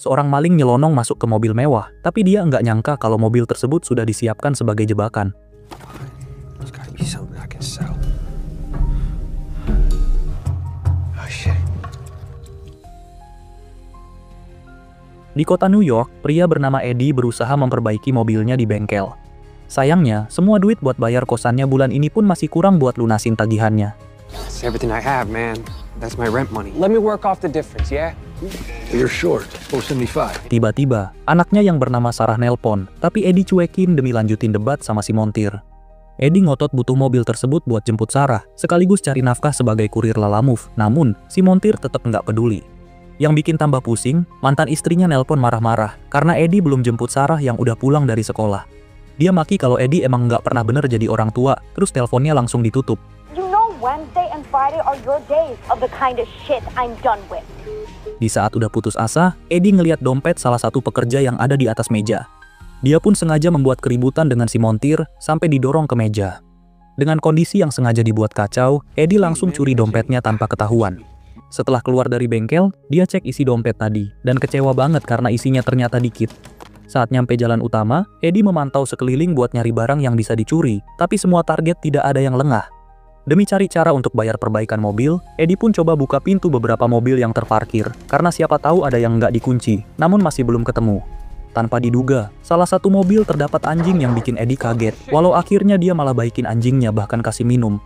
seorang maling nyelonong masuk ke mobil mewah, tapi dia nggak nyangka kalau mobil tersebut sudah disiapkan sebagai jebakan. Di kota New York, pria bernama Eddie berusaha memperbaiki mobilnya di bengkel. Sayangnya, semua duit buat bayar kosannya bulan ini pun masih kurang buat lunasin tagihannya. That's everything I have, man. That's my rent money. Let me work off the difference, yeah? You're short, 475. Tiba-tiba, anaknya yang bernama Sarah nelpon, tapi Eddie cuekin demi lanjutin debat sama si montir. Eddie ngotot butuh mobil tersebut buat jemput Sarah, sekaligus cari nafkah sebagai kurir Lalamove. Namun, si montir tetap nggak peduli. Yang bikin tambah pusing, mantan istrinya nelpon marah-marah karena Eddie belum jemput Sarah yang udah pulang dari sekolah. Dia maki kalau Eddie emang nggak pernah bener jadi orang tua, terus teleponnya langsung ditutup. You know Wednesday and Friday are your days of the kind of shit I'm done with. Di saat udah putus asa, Eddie ngeliat dompet salah satu pekerja yang ada di atas meja. Dia pun sengaja membuat keributan dengan si montir sampai didorong ke meja. Dengan kondisi yang sengaja dibuat kacau, Eddie langsung curi dompetnya tanpa ketahuan. Setelah keluar dari bengkel, dia cek isi dompet tadi dan kecewa banget karena isinya ternyata dikit. Saat nyampe jalan utama, Eddie memantau sekeliling buat nyari barang yang bisa dicuri, tapi semua target tidak ada yang lengah. Demi cari cara untuk bayar perbaikan mobil, Eddie pun coba buka pintu beberapa mobil yang terparkir, karena siapa tahu ada yang nggak dikunci, namun masih belum ketemu. Tanpa diduga, salah satu mobil terdapat anjing yang bikin Eddie kaget, walau akhirnya dia malah baikin anjingnya bahkan kasih minum.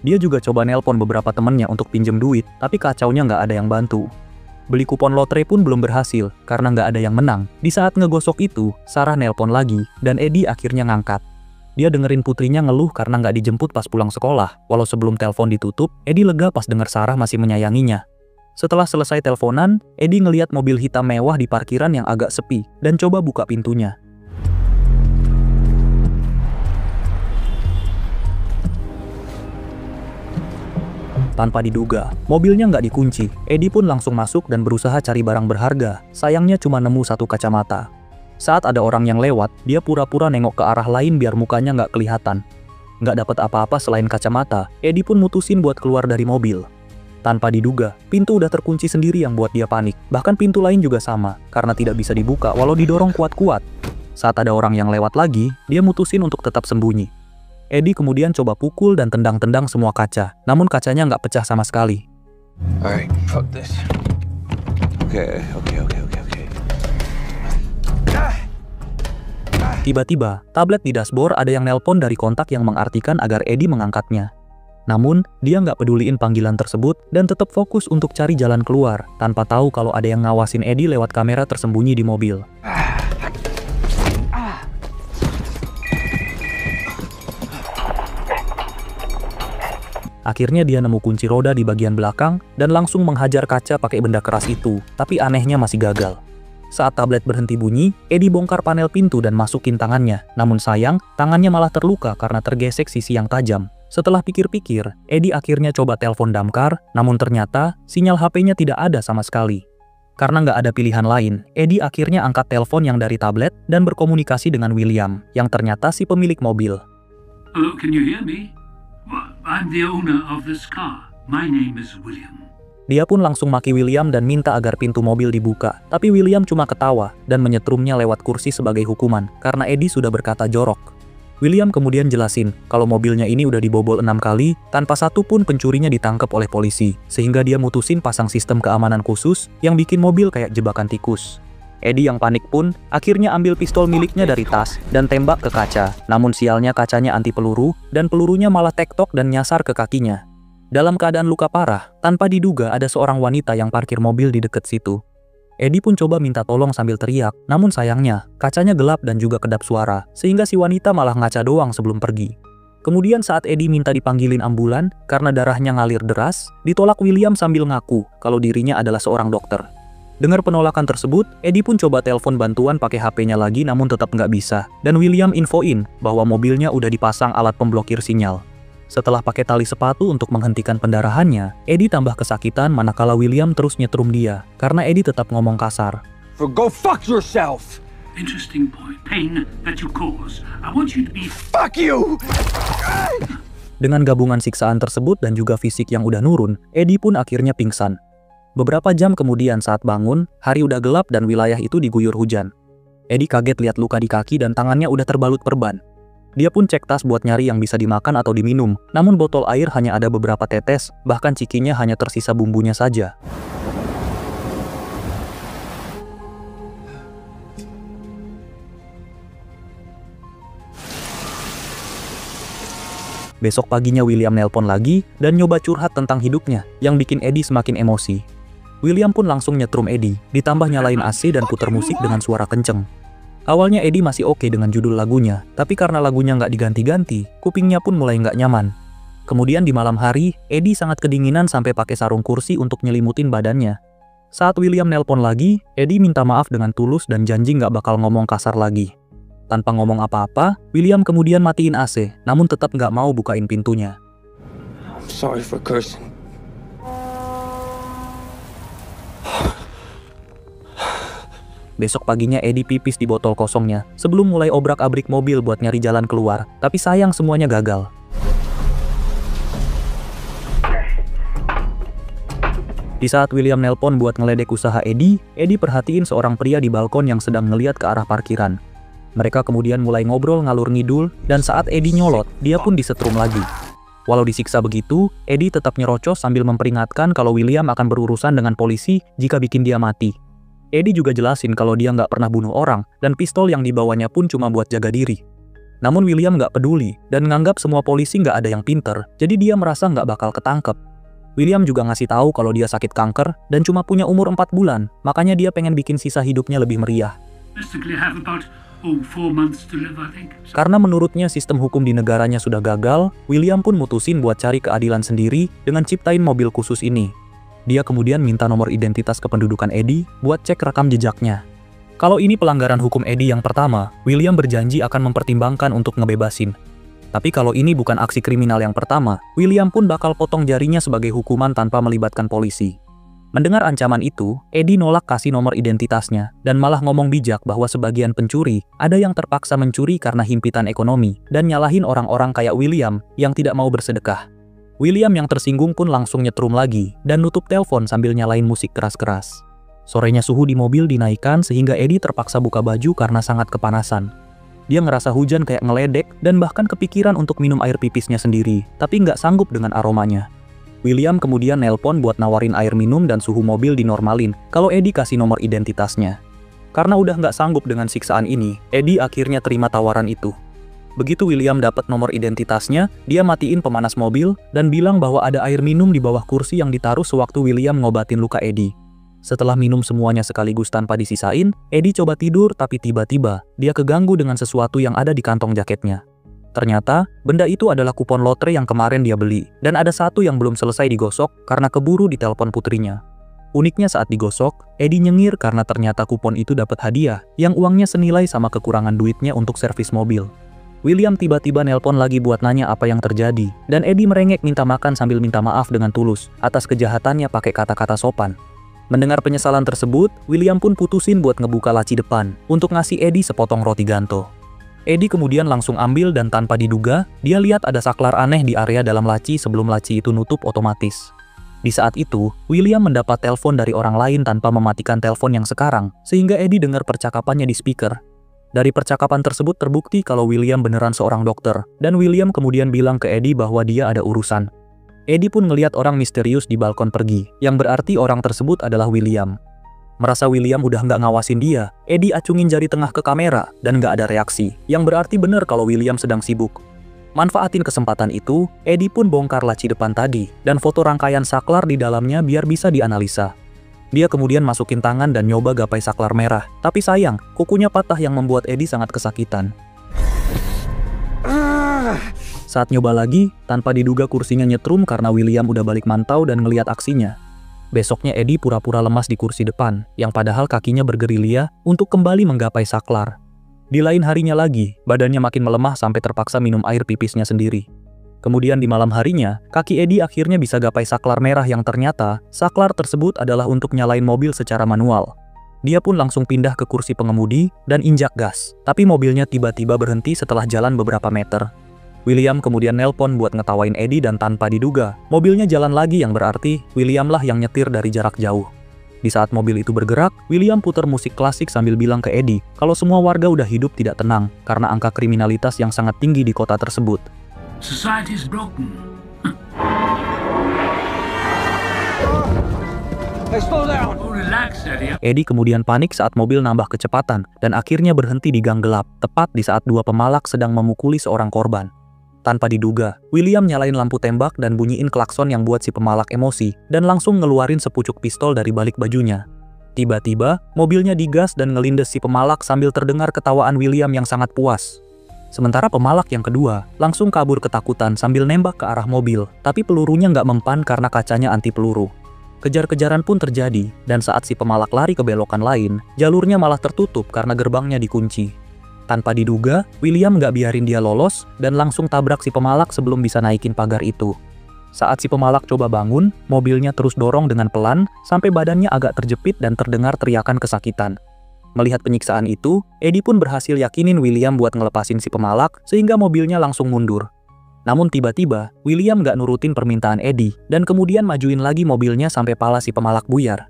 Dia juga coba nelpon beberapa temennya untuk pinjem duit, tapi kacaunya nggak ada yang bantu. Beli kupon lotre pun belum berhasil, karena nggak ada yang menang. Di saat ngegosok itu, Sarah nelpon lagi, dan Eddie akhirnya ngangkat. Dia dengerin putrinya ngeluh karena nggak dijemput pas pulang sekolah. Walau sebelum telepon ditutup, Eddie lega pas denger Sarah masih menyayanginya. Setelah selesai teleponan, Eddie ngeliat mobil hitam mewah di parkiran yang agak sepi, dan coba buka pintunya. Tanpa diduga, mobilnya nggak dikunci. Eddie pun langsung masuk dan berusaha cari barang berharga. Sayangnya cuma nemu satu kacamata. Saat ada orang yang lewat, dia pura-pura nengok ke arah lain biar mukanya nggak kelihatan. Nggak dapat apa-apa selain kacamata, Eddie pun mutusin buat keluar dari mobil. Tanpa diduga, pintu udah terkunci sendiri yang buat dia panik. Bahkan pintu lain juga sama, karena tidak bisa dibuka walau didorong kuat-kuat. Saat ada orang yang lewat lagi, dia mutusin untuk tetap sembunyi. Eddie kemudian coba pukul dan tendang-tendang semua kaca, namun kacanya nggak pecah sama sekali. Alright, fuck this. Okay. Tiba-tiba, tablet di dashboard ada yang nelpon dari kontak yang mengartikan agar Eddie mengangkatnya. Namun, dia nggak peduliin panggilan tersebut dan tetap fokus untuk cari jalan keluar, tanpa tahu kalau ada yang ngawasin Eddie lewat kamera tersembunyi di mobil. Akhirnya dia nemu kunci roda di bagian belakang dan langsung menghajar kaca pakai benda keras itu, tapi anehnya masih gagal. Saat tablet berhenti bunyi, Eddie bongkar panel pintu dan masukin tangannya. Namun sayang, tangannya malah terluka karena tergesek sisi yang tajam. Setelah pikir-pikir, Eddie akhirnya coba telepon damkar, namun ternyata sinyal HP-nya tidak ada sama sekali. Karena nggak ada pilihan lain, Eddie akhirnya angkat telepon yang dari tablet dan berkomunikasi dengan William, yang ternyata si pemilik mobil. Hello, can you hear me? I'm the owner of this car. My name is William. Dia pun langsung maki William dan minta agar pintu mobil dibuka. Tapi William cuma ketawa dan menyetrumnya lewat kursi sebagai hukuman karena Eddie sudah berkata jorok. William kemudian jelasin kalau mobilnya ini udah dibobol 6 kali tanpa satu pun pencurinya ditangkap oleh polisi. Sehingga dia mutusin pasang sistem keamanan khusus yang bikin mobil kayak jebakan tikus. Eddie yang panik pun akhirnya ambil pistol miliknya dari tas dan tembak ke kaca. Namun sialnya kacanya anti peluru dan pelurunya malah tektok dan nyasar ke kakinya. Dalam keadaan luka parah, tanpa diduga ada seorang wanita yang parkir mobil di dekat situ. Eddie pun coba minta tolong sambil teriak, namun sayangnya kacanya gelap dan juga kedap suara, sehingga si wanita malah ngaca doang sebelum pergi. Kemudian saat Eddie minta dipanggilin ambulan karena darahnya ngalir deras, ditolak William sambil ngaku kalau dirinya adalah seorang dokter. Dengar penolakan tersebut, Eddie pun coba telepon bantuan pakai HP-nya lagi namun tetap nggak bisa. Dan William infoin bahwa mobilnya udah dipasang alat pemblokir sinyal. Setelah pakai tali sepatu untuk menghentikan pendarahannya, Eddie tambah kesakitan manakala William terus nyetrum dia. Karena Eddie tetap ngomong kasar. Go fuck yourself! Interesting point. Pain that you cause. I want you to be... Fuck you! Dengan gabungan siksaan tersebut dan juga fisik yang udah nurun, Eddie pun akhirnya pingsan. Beberapa jam kemudian saat bangun, hari udah gelap dan wilayah itu diguyur hujan. Eddie kaget lihat luka di kaki dan tangannya udah terbalut perban. Dia pun cek tas buat nyari yang bisa dimakan atau diminum, namun botol air hanya ada beberapa tetes, bahkan cikinya hanya tersisa bumbunya saja. Besok paginya William nelpon lagi dan nyoba curhat tentang hidupnya, yang bikin Eddie semakin emosi. William pun langsung nyetrum Eddie, ditambah nyalain AC dan puter musik dengan suara kenceng. Awalnya Eddie masih oke dengan judul lagunya, tapi karena lagunya nggak diganti-ganti, kupingnya pun mulai nggak nyaman. Kemudian di malam hari, Eddie sangat kedinginan sampai pakai sarung kursi untuk nyelimutin badannya. Saat William nelpon lagi, Eddie minta maaf dengan tulus dan janji nggak bakal ngomong kasar lagi. Tanpa ngomong apa-apa, William kemudian matiin AC, namun tetap nggak mau bukain pintunya. I'm sorry for cursing. Besok paginya Eddie pipis di botol kosongnya, sebelum mulai obrak-abrik mobil buat nyari jalan keluar, tapi sayang semuanya gagal. Di saat William nelpon buat ngeledek usaha Eddie perhatiin seorang pria di balkon yang sedang ngeliat ke arah parkiran. Mereka kemudian mulai ngobrol ngalur ngidul, dan saat Eddie nyolot, dia pun disetrum lagi. Walau disiksa begitu, Eddie tetap nyerocos sambil memperingatkan kalau William akan berurusan dengan polisi jika bikin dia mati. Eddie juga jelasin kalau dia nggak pernah bunuh orang, dan pistol yang dibawanya pun cuma buat jaga diri. Namun William nggak peduli, dan nganggap semua polisi nggak ada yang pinter, jadi dia merasa nggak bakal ketangkep. William juga ngasih tahu kalau dia sakit kanker, dan cuma punya umur 4 bulan, makanya dia pengen bikin sisa hidupnya lebih meriah. Karena menurutnya sistem hukum di negaranya sudah gagal, William pun mutusin buat cari keadilan sendiri dengan ciptain mobil khusus ini. Dia kemudian minta nomor identitas kependudukan Eddie buat cek rekam jejaknya. Kalau ini pelanggaran hukum Eddie yang pertama, William berjanji akan mempertimbangkan untuk ngebebasin. Tapi kalau ini bukan aksi kriminal yang pertama, William pun bakal potong jarinya sebagai hukuman tanpa melibatkan polisi. Mendengar ancaman itu, Eddie nolak kasih nomor identitasnya, dan malah ngomong bijak bahwa sebagian pencuri ada yang terpaksa mencuri karena himpitan ekonomi, dan nyalahin orang-orang kayak William yang tidak mau bersedekah. William yang tersinggung pun langsung nyetrum lagi, dan nutup telepon sambil nyalain musik keras-keras. Sorenya suhu di mobil dinaikkan sehingga Eddie terpaksa buka baju karena sangat kepanasan. Dia ngerasa hujan kayak ngeledek, dan bahkan kepikiran untuk minum air pipisnya sendiri, tapi nggak sanggup dengan aromanya. William kemudian nelpon buat nawarin air minum dan suhu mobil dinormalin kalau Eddie kasih nomor identitasnya. Karena udah nggak sanggup dengan siksaan ini, Eddie akhirnya terima tawaran itu. Begitu William dapat nomor identitasnya, dia matiin pemanas mobil dan bilang bahwa ada air minum di bawah kursi yang ditaruh sewaktu William ngobatin luka Eddie. Setelah minum semuanya sekaligus tanpa disisain, Eddie coba tidur tapi tiba-tiba dia keganggu dengan sesuatu yang ada di kantong jaketnya. Ternyata, benda itu adalah kupon lotre yang kemarin dia beli, dan ada satu yang belum selesai digosok karena keburu ditelepon putrinya. Uniknya saat digosok, Eddie nyengir karena ternyata kupon itu dapat hadiah, yang uangnya senilai sama kekurangan duitnya untuk servis mobil. William tiba-tiba nelpon lagi buat nanya apa yang terjadi, dan Eddie merengek minta makan sambil minta maaf dengan tulus atas kejahatannya pakai kata-kata sopan. Mendengar penyesalan tersebut, William pun putusin buat ngebuka laci depan untuk ngasih Eddie sepotong roti ganto. Eddie kemudian langsung ambil dan tanpa diduga, dia lihat ada saklar aneh di area dalam laci sebelum laci itu nutup otomatis. Di saat itu, William mendapat telepon dari orang lain tanpa mematikan telepon yang sekarang, sehingga Eddie dengar percakapannya di speaker. Dari percakapan tersebut terbukti kalau William beneran seorang dokter, dan William kemudian bilang ke Eddie bahwa dia ada urusan. Eddie pun ngelihat orang misterius di balkon pergi, yang berarti orang tersebut adalah William. Merasa William udah nggak ngawasin dia, Eddie acungin jari tengah ke kamera dan nggak ada reaksi, yang berarti bener kalau William sedang sibuk. Manfaatin kesempatan itu, Eddie pun bongkar laci depan tadi dan foto rangkaian saklar di dalamnya biar bisa dianalisa. Dia kemudian masukin tangan dan nyoba gapai saklar merah, tapi sayang, kukunya patah yang membuat Eddie sangat kesakitan. Saat nyoba lagi, tanpa diduga kursinya nyetrum karena William udah balik mantau dan ngeliat aksinya. Besoknya Eddie pura-pura lemas di kursi depan, yang padahal kakinya bergerilya untuk kembali menggapai saklar. Di lain harinya lagi, badannya makin melemah sampai terpaksa minum air pipisnya sendiri. Kemudian di malam harinya, kaki Eddie akhirnya bisa gapai saklar merah yang ternyata saklar tersebut adalah untuk nyalain mobil secara manual. Dia pun langsung pindah ke kursi pengemudi dan injak gas, tapi mobilnya tiba-tiba berhenti setelah jalan beberapa meter. William kemudian nelpon buat ngetawain Eddie dan tanpa diduga, mobilnya jalan lagi yang berarti William lah yang nyetir dari jarak jauh. Di saat mobil itu bergerak, William putar musik klasik sambil bilang ke Eddie kalau semua warga udah hidup tidak tenang karena angka kriminalitas yang sangat tinggi di kota tersebut. Society's broken. Hey, slow down! Oh, relax, Eddie. Eddie kemudian panik saat mobil nambah kecepatan dan akhirnya berhenti di gang gelap, tepat di saat dua pemalak sedang memukuli seorang korban. Tanpa diduga, William nyalain lampu tembak dan bunyiin klakson yang buat si pemalak emosi dan langsung ngeluarin sepucuk pistol dari balik bajunya. Tiba-tiba, mobilnya digas dan ngelindes si pemalak sambil terdengar ketawaan William yang sangat puas. Sementara pemalak yang kedua langsung kabur ketakutan sambil nembak ke arah mobil, tapi pelurunya nggak mempan karena kacanya anti peluru. Kejar-kejaran pun terjadi, dan saat si pemalak lari ke belokan lain, jalurnya malah tertutup karena gerbangnya dikunci. Tanpa diduga, William nggak biarin dia lolos dan langsung tabrak si pemalak sebelum bisa naikin pagar itu. Saat si pemalak coba bangun, mobilnya terus dorong dengan pelan sampai badannya agak terjepit dan terdengar teriakan kesakitan. Melihat penyiksaan itu, Eddie pun berhasil yakinin William buat ngelepasin si pemalak sehingga mobilnya langsung mundur. Namun tiba-tiba, William nggak nurutin permintaan Eddie dan kemudian majuin lagi mobilnya sampai pala si pemalak buyar.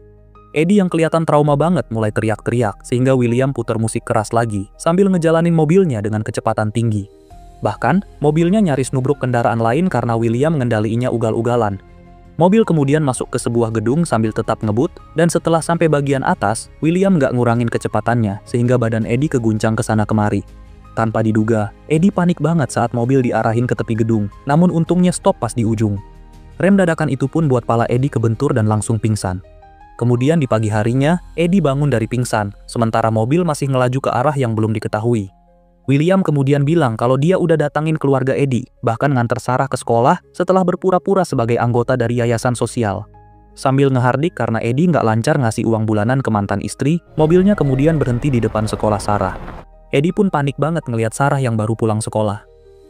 Eddie yang kelihatan trauma banget mulai teriak-teriak sehingga William putar musik keras lagi sambil ngejalanin mobilnya dengan kecepatan tinggi. Bahkan, mobilnya nyaris nubruk kendaraan lain karena William ngendaliinnya ugal-ugalan. Mobil kemudian masuk ke sebuah gedung sambil tetap ngebut dan setelah sampai bagian atas, William nggak ngurangin kecepatannya sehingga badan Eddie keguncang kesana kemari. Tanpa diduga, Eddie panik banget saat mobil diarahin ke tepi gedung, namun untungnya stop pas di ujung. Rem dadakan itu pun buat pala Eddie kebentur dan langsung pingsan. Kemudian di pagi harinya, Eddie bangun dari pingsan, sementara mobil masih ngelaju ke arah yang belum diketahui. William kemudian bilang kalau dia udah datangin keluarga Eddie, bahkan nganter Sarah ke sekolah setelah berpura-pura sebagai anggota dari yayasan sosial. Sambil ngehardik karena Eddie nggak lancar ngasih uang bulanan ke mantan istri, mobilnya kemudian berhenti di depan sekolah Sarah. Eddie pun panik banget ngelihat Sarah yang baru pulang sekolah.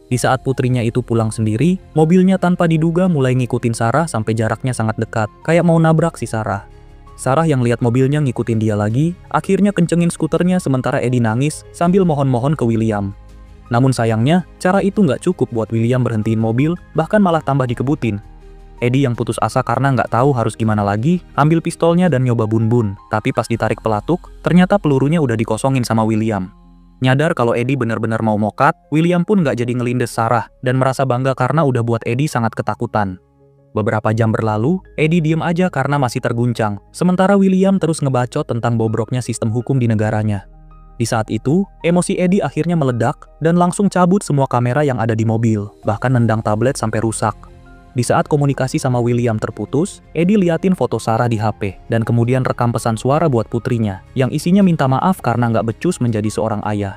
Di saat putrinya itu pulang sendiri, mobilnya tanpa diduga mulai ngikutin Sarah sampai jaraknya sangat dekat, kayak mau nabrak si Sarah. Sarah yang lihat mobilnya ngikutin dia lagi, akhirnya kencengin skuternya sementara Eddie nangis sambil mohon-mohon ke William. Namun sayangnya, cara itu nggak cukup buat William berhentiin mobil, bahkan malah tambah dikebutin. Eddie yang putus asa karena nggak tahu harus gimana lagi, ambil pistolnya dan nyoba bun-bun, tapi pas ditarik pelatuk, ternyata pelurunya udah dikosongin sama William. Nyadar kalau Eddie benar-benar mau mokat, William pun nggak jadi ngelindes Sarah dan merasa bangga karena udah buat Eddie sangat ketakutan. Beberapa jam berlalu, Eddie diem aja karena masih terguncang, sementara William terus ngebacot tentang bobroknya sistem hukum di negaranya. Di saat itu, emosi Eddie akhirnya meledak dan langsung cabut semua kamera yang ada di mobil, bahkan nendang tablet sampai rusak. Di saat komunikasi sama William terputus, Eddie liatin foto Sarah di HP dan kemudian rekam pesan suara buat putrinya, yang isinya minta maaf karena nggak becus menjadi seorang ayah.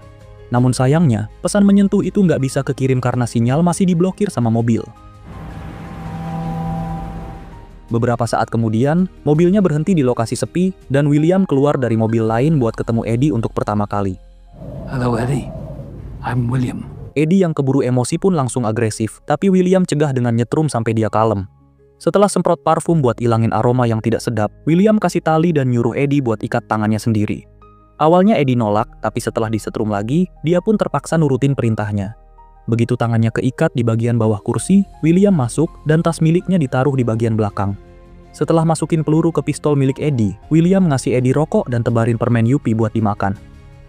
Namun sayangnya, pesan menyentuh itu nggak bisa kekirim karena sinyal masih diblokir sama mobil. Beberapa saat kemudian, mobilnya berhenti di lokasi sepi dan William keluar dari mobil lain buat ketemu Eddie untuk pertama kali. Hello, Eddie. I'm William. Eddie yang keburu emosi pun langsung agresif, tapi William cegah dengan nyetrum sampai dia kalem. Setelah semprot parfum buat ilangin aroma yang tidak sedap, William kasih tali dan nyuruh Eddie buat ikat tangannya sendiri. Awalnya Eddie nolak, tapi setelah disetrum lagi, dia pun terpaksa nurutin perintahnya. Begitu tangannya keikat di bagian bawah kursi, William masuk dan tas miliknya ditaruh di bagian belakang. Setelah masukin peluru ke pistol milik Eddie, William ngasih Eddie rokok dan tebarin permen Yupi buat dimakan.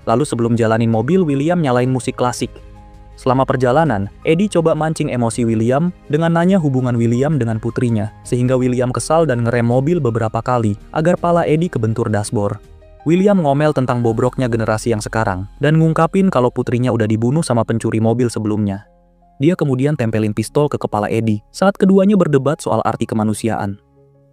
Lalu sebelum jalanin mobil, William nyalain musik klasik. Selama perjalanan, Eddie coba mancing emosi William dengan nanya hubungan William dengan putrinya, sehingga William kesal dan ngerem mobil beberapa kali agar pala Eddie kebentur dashboard. William ngomel tentang bobroknya generasi yang sekarang, dan ngungkapin kalau putrinya udah dibunuh sama pencuri mobil sebelumnya. Dia kemudian tempelin pistol ke kepala Eddie saat keduanya berdebat soal arti kemanusiaan.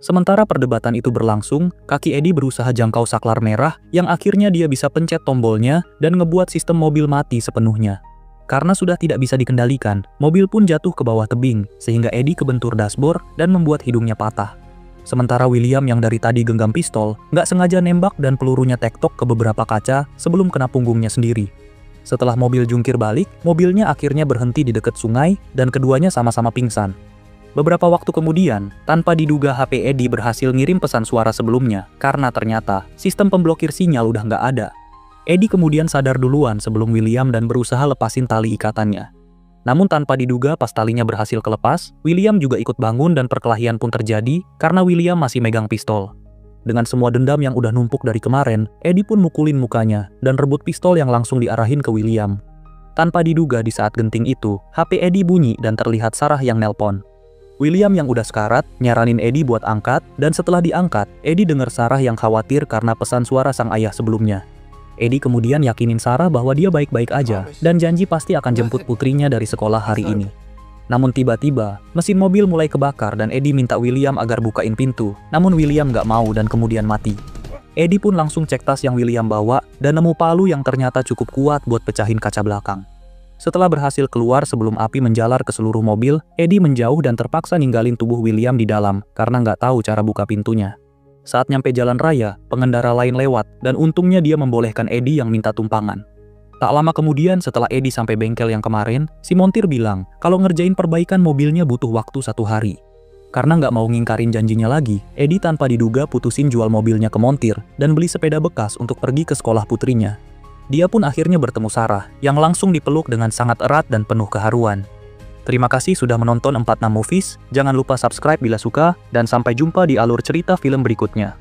Sementara perdebatan itu berlangsung, kaki Eddie berusaha jangkau saklar merah yang akhirnya dia bisa pencet tombolnya dan ngebuat sistem mobil mati sepenuhnya. Karena sudah tidak bisa dikendalikan, mobil pun jatuh ke bawah tebing, sehingga Eddie kebentur dashboard dan membuat hidungnya patah. Sementara William yang dari tadi genggam pistol, nggak sengaja nembak dan pelurunya tektok ke beberapa kaca sebelum kena punggungnya sendiri. Setelah mobil jungkir balik, mobilnya akhirnya berhenti di dekat sungai dan keduanya sama-sama pingsan. Beberapa waktu kemudian, tanpa diduga HP Eddie berhasil ngirim pesan suara sebelumnya karena ternyata sistem pemblokir sinyal udah nggak ada. Eddie kemudian sadar duluan sebelum William dan berusaha lepasin tali ikatannya. Namun tanpa diduga pas talinya berhasil kelepas, William juga ikut bangun dan perkelahian pun terjadi karena William masih megang pistol. Dengan semua dendam yang udah numpuk dari kemarin, Eddie pun mukulin mukanya dan rebut pistol yang langsung diarahin ke William. Tanpa diduga di saat genting itu, HP Eddie bunyi dan terlihat Sarah yang nelpon. William yang udah sekarat, nyaranin Eddie buat angkat, dan setelah diangkat, Eddie dengar Sarah yang khawatir karena pesan suara sang ayah sebelumnya. Eddie kemudian yakinin Sarah bahwa dia baik-baik aja, dan janji pasti akan jemput putrinya dari sekolah hari ini. Namun tiba-tiba, mesin mobil mulai kebakar dan Eddie minta William agar bukain pintu, namun William gak mau dan kemudian mati. Eddie pun langsung cek tas yang William bawa, dan nemu palu yang ternyata cukup kuat buat pecahin kaca belakang. Setelah berhasil keluar sebelum api menjalar ke seluruh mobil, Eddie menjauh dan terpaksa ninggalin tubuh William di dalam karena nggak tahu cara buka pintunya. Saat nyampe jalan raya, pengendara lain lewat dan untungnya dia membolehkan Eddie yang minta tumpangan. Tak lama kemudian setelah Eddie sampai bengkel yang kemarin, si montir bilang kalau ngerjain perbaikan mobilnya butuh waktu 1 hari. Karena nggak mau ngingkarin janjinya lagi, Eddie tanpa diduga putusin jual mobilnya ke montir dan beli sepeda bekas untuk pergi ke sekolah putrinya. Dia pun akhirnya bertemu Sarah, yang langsung dipeluk dengan sangat erat dan penuh keharuan. Terima kasih sudah menonton 46 Movies, jangan lupa subscribe bila suka, dan sampai jumpa di alur cerita film berikutnya.